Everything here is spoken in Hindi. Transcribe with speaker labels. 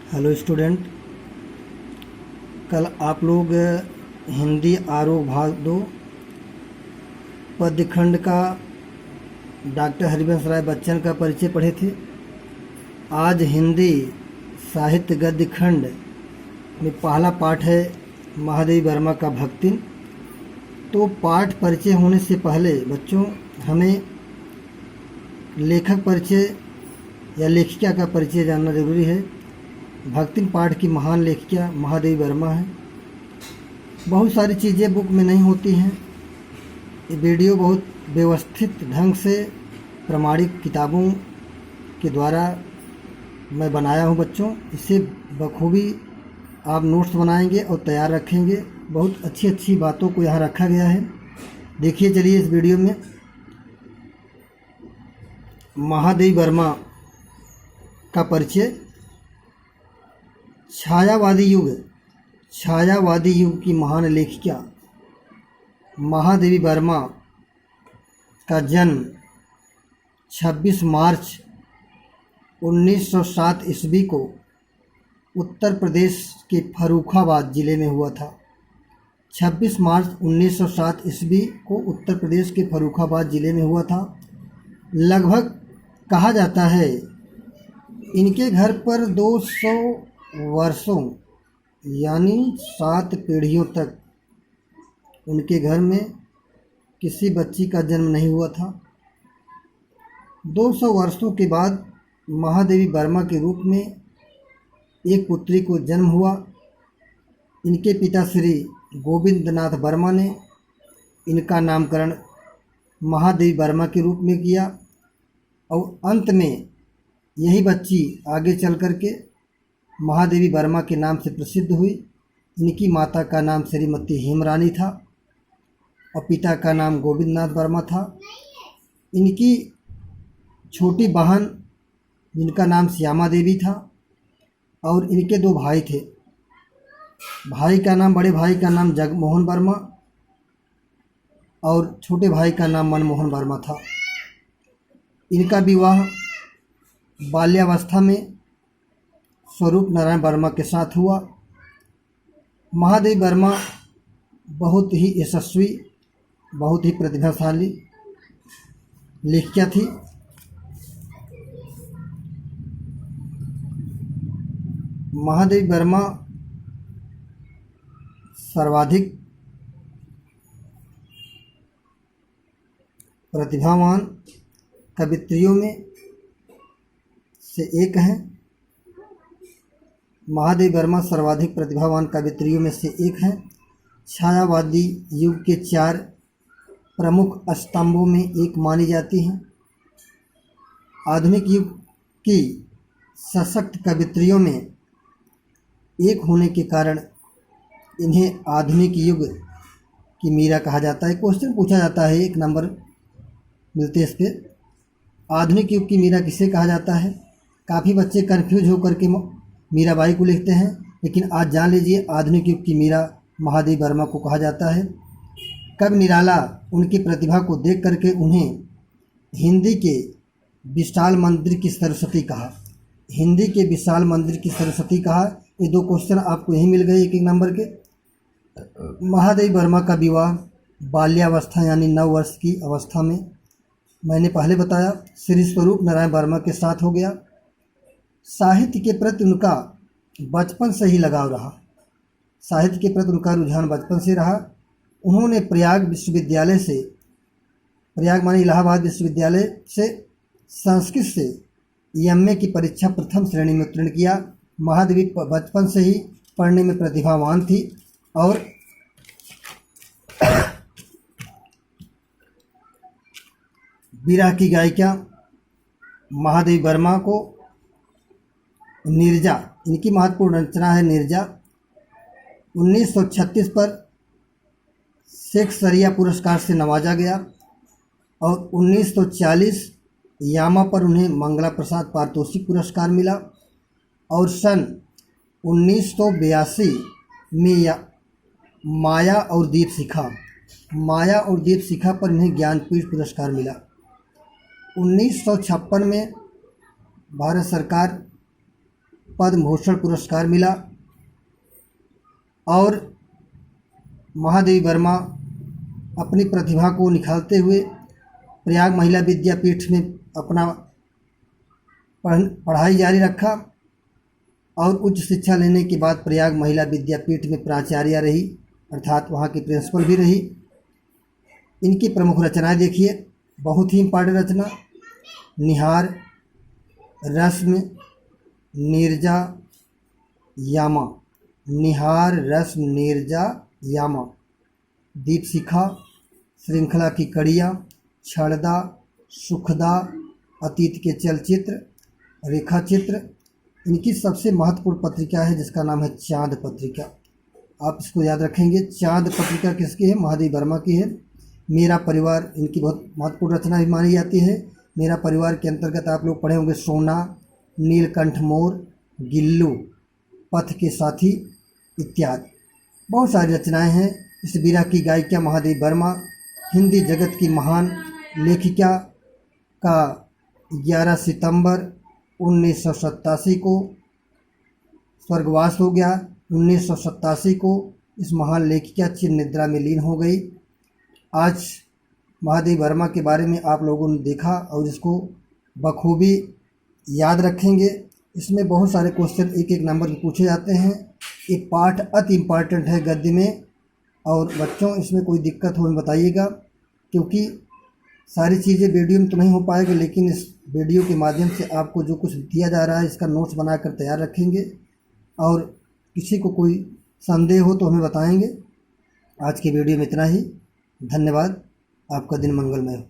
Speaker 1: हेलो स्टूडेंट, कल आप लोग हिंदी आरोह भाग 2 पद्यखंड का डॉक्टर हरिवंश राय बच्चन का परिचय पढ़े थे। आज हिंदी साहित्य गद्य खंड में पहला पाठ है महादेवी वर्मा का भक्तिन। तो पाठ परिचय होने से पहले बच्चों हमें लेखक परिचय या लेखिका का परिचय जानना जरूरी है। भक्तिन पाठ की महान लेखिका महादेवी वर्मा है। बहुत सारी चीज़ें बुक में नहीं होती हैं। ये वीडियो बहुत व्यवस्थित ढंग से प्रमाणिक किताबों के द्वारा मैं बनाया हूँ बच्चों। इसे बखूबी आप नोट्स बनाएंगे और तैयार रखेंगे। बहुत अच्छी अच्छी बातों को यहाँ रखा गया है। देखिए चलिए इस वीडियो में महादेवी वर्मा का परिचय। छायावादी युग की महान लेखिका महादेवी वर्मा का जन्म 26 मार्च 1907 ईस्वी को उत्तर प्रदेश के फर्रुखाबाद ज़िले में हुआ था। 26 मार्च 1907 ईस्वी को उत्तर प्रदेश के फर्रुखाबाद ज़िले में हुआ था। लगभग कहा जाता है इनके घर पर 200 वर्षों यानी 7 पीढ़ियों तक उनके घर में किसी बच्ची का जन्म नहीं हुआ था। 200 वर्षों के बाद महादेवी वर्मा के रूप में एक पुत्री को जन्म हुआ। इनके पिता श्री गोविंदनाथ वर्मा ने इनका नामकरण महादेवी वर्मा के रूप में किया और अंत में यही बच्ची आगे चल कर के महादेवी वर्मा के नाम से प्रसिद्ध हुई। इनकी माता का नाम श्रीमती हेमरानी था और पिता का नाम गोविंदनाथ वर्मा था। इनकी छोटी बहन जिनका नाम श्यामा देवी था और इनके 2 भाई थे। बड़े भाई का नाम जगमोहन वर्मा और छोटे भाई का नाम मनमोहन वर्मा था। इनका विवाह बाल्यावस्था में स्वरूप नारायण वर्मा के साथ हुआ। महादेवी वर्मा बहुत ही यशस्वी, बहुत ही प्रतिभाशाली लेखिका थी। महादेवी वर्मा सर्वाधिक प्रतिभावान कवित्रियों में से एक हैं। महादेवी वर्मा सर्वाधिक प्रतिभावान कवित्रियों में से एक हैं। छायावादी युग के 4 प्रमुख स्तंभों में एक मानी जाती हैं। आधुनिक युग की सशक्त कवित्रियों में एक होने के कारण इन्हें आधुनिक युग की मीरा कहा जाता है। क्वेश्चन पूछा जाता है, 1 नंबर मिलते इस पर। आधुनिक युग की मीरा किसे कहा जाता है? काफ़ी बच्चे कन्फ्यूज होकर के मीराबाई को लिखते हैं, लेकिन आज जान लीजिए आधुनिक युग की मीरा महादेवी वर्मा को कहा जाता है। कवि निराला उनकी प्रतिभा को देख करके उन्हें हिंदी के विशाल मंदिर की सरस्वती कहा। ये 2 क्वेश्चन आपको यही मिल गए 1 नंबर के। महादेवी वर्मा का विवाह बाल्यावस्था यानी 9 वर्ष की अवस्था में, मैंने पहले बताया, श्री स्वरूप नारायण वर्मा के साथ हो गया। साहित्य के प्रति उनका बचपन से ही लगाव रहा। साहित्य के प्रति उनका रुझान बचपन से रहा। उन्होंने प्रयाग माने इलाहाबाद विश्वविद्यालय से संस्कृत से एमए की परीक्षा प्रथम श्रेणी में उत्तीर्ण किया। महादेवी बचपन से ही पढ़ने में प्रतिभावान थी और विरह की गायिका महादेवी वर्मा को नीरजा, इनकी महत्वपूर्ण रचना है नीरजा। 1936 पर शेक्सपियर पुरस्कार से नवाजा गया और 1940 यामा पर उन्हें मंगला प्रसाद पारितोषिक पुरस्कार मिला और सन 1982 में माया और दीपशिखा पर इन्हें ज्ञानपीठ पुरस्कार मिला। 1956 में भारत सरकार पद्म भूषण पुरस्कार मिला और महादेवी वर्मा अपनी प्रतिभा को निखारते हुए प्रयाग महिला विद्यापीठ में अपना पढ़ाई जारी रखा और उच्च शिक्षा लेने के बाद प्रयाग महिला विद्यापीठ में प्राचार्य रही, अर्थात वहाँ की प्रिंसिपल भी रही। इनकी प्रमुख रचनाएं देखिए, बहुत ही इम्पॉर्टेंट रचना, निहार, रस्म, नीरजा, यामा, निहार, रस्म, नीरजा, यामा, दीपशिखा, श्रृंखला की कड़ियाँ, क्षणदा, सुखदा, अतीत के चलचित्र, रेखा चित्र। इनकी सबसे महत्वपूर्ण पत्रिका है जिसका नाम है चाँद पत्रिका। आप इसको याद रखेंगे। चाँद पत्रिका किसकी है? महादेवी वर्मा की है। मेरा परिवार इनकी बहुत महत्वपूर्ण रचना भी मानी जाती है। मेरा परिवार के अंतर्गत आप लोग पढ़े होंगे सोना, नीलकंठ मोर, गिल्लू, पथ के साथी इत्यादि। बहुत सारी रचनाएं हैं। इस विरह की गायिका महादेवी वर्मा हिंदी जगत की महान लेखिका का 11 सितंबर 1987 को स्वर्गवास हो गया। 1987 को इस महान लेखिका चिर निद्रा में लीन हो गई। आज महादेवी वर्मा के बारे में आप लोगों ने देखा और इसको बखूबी याद रखेंगे। इसमें बहुत सारे क्वेश्चन एक एक नंबर के पूछे जाते हैं। ये पाठ अति इम्पॉर्टेंट है गद्य में, और बच्चों इसमें कोई दिक्कत हो हमें बताइएगा, क्योंकि सारी चीज़ें वीडियो में तो नहीं हो पाएगी, लेकिन इस वीडियो के माध्यम से आपको जो कुछ दिया जा रहा है इसका नोट्स बनाकर तैयार रखेंगे, और किसी को कोई संदेह हो तो हमें बताएंगे। आज की वीडियो में इतना ही। धन्यवाद। आपका दिन मंगलमय हो।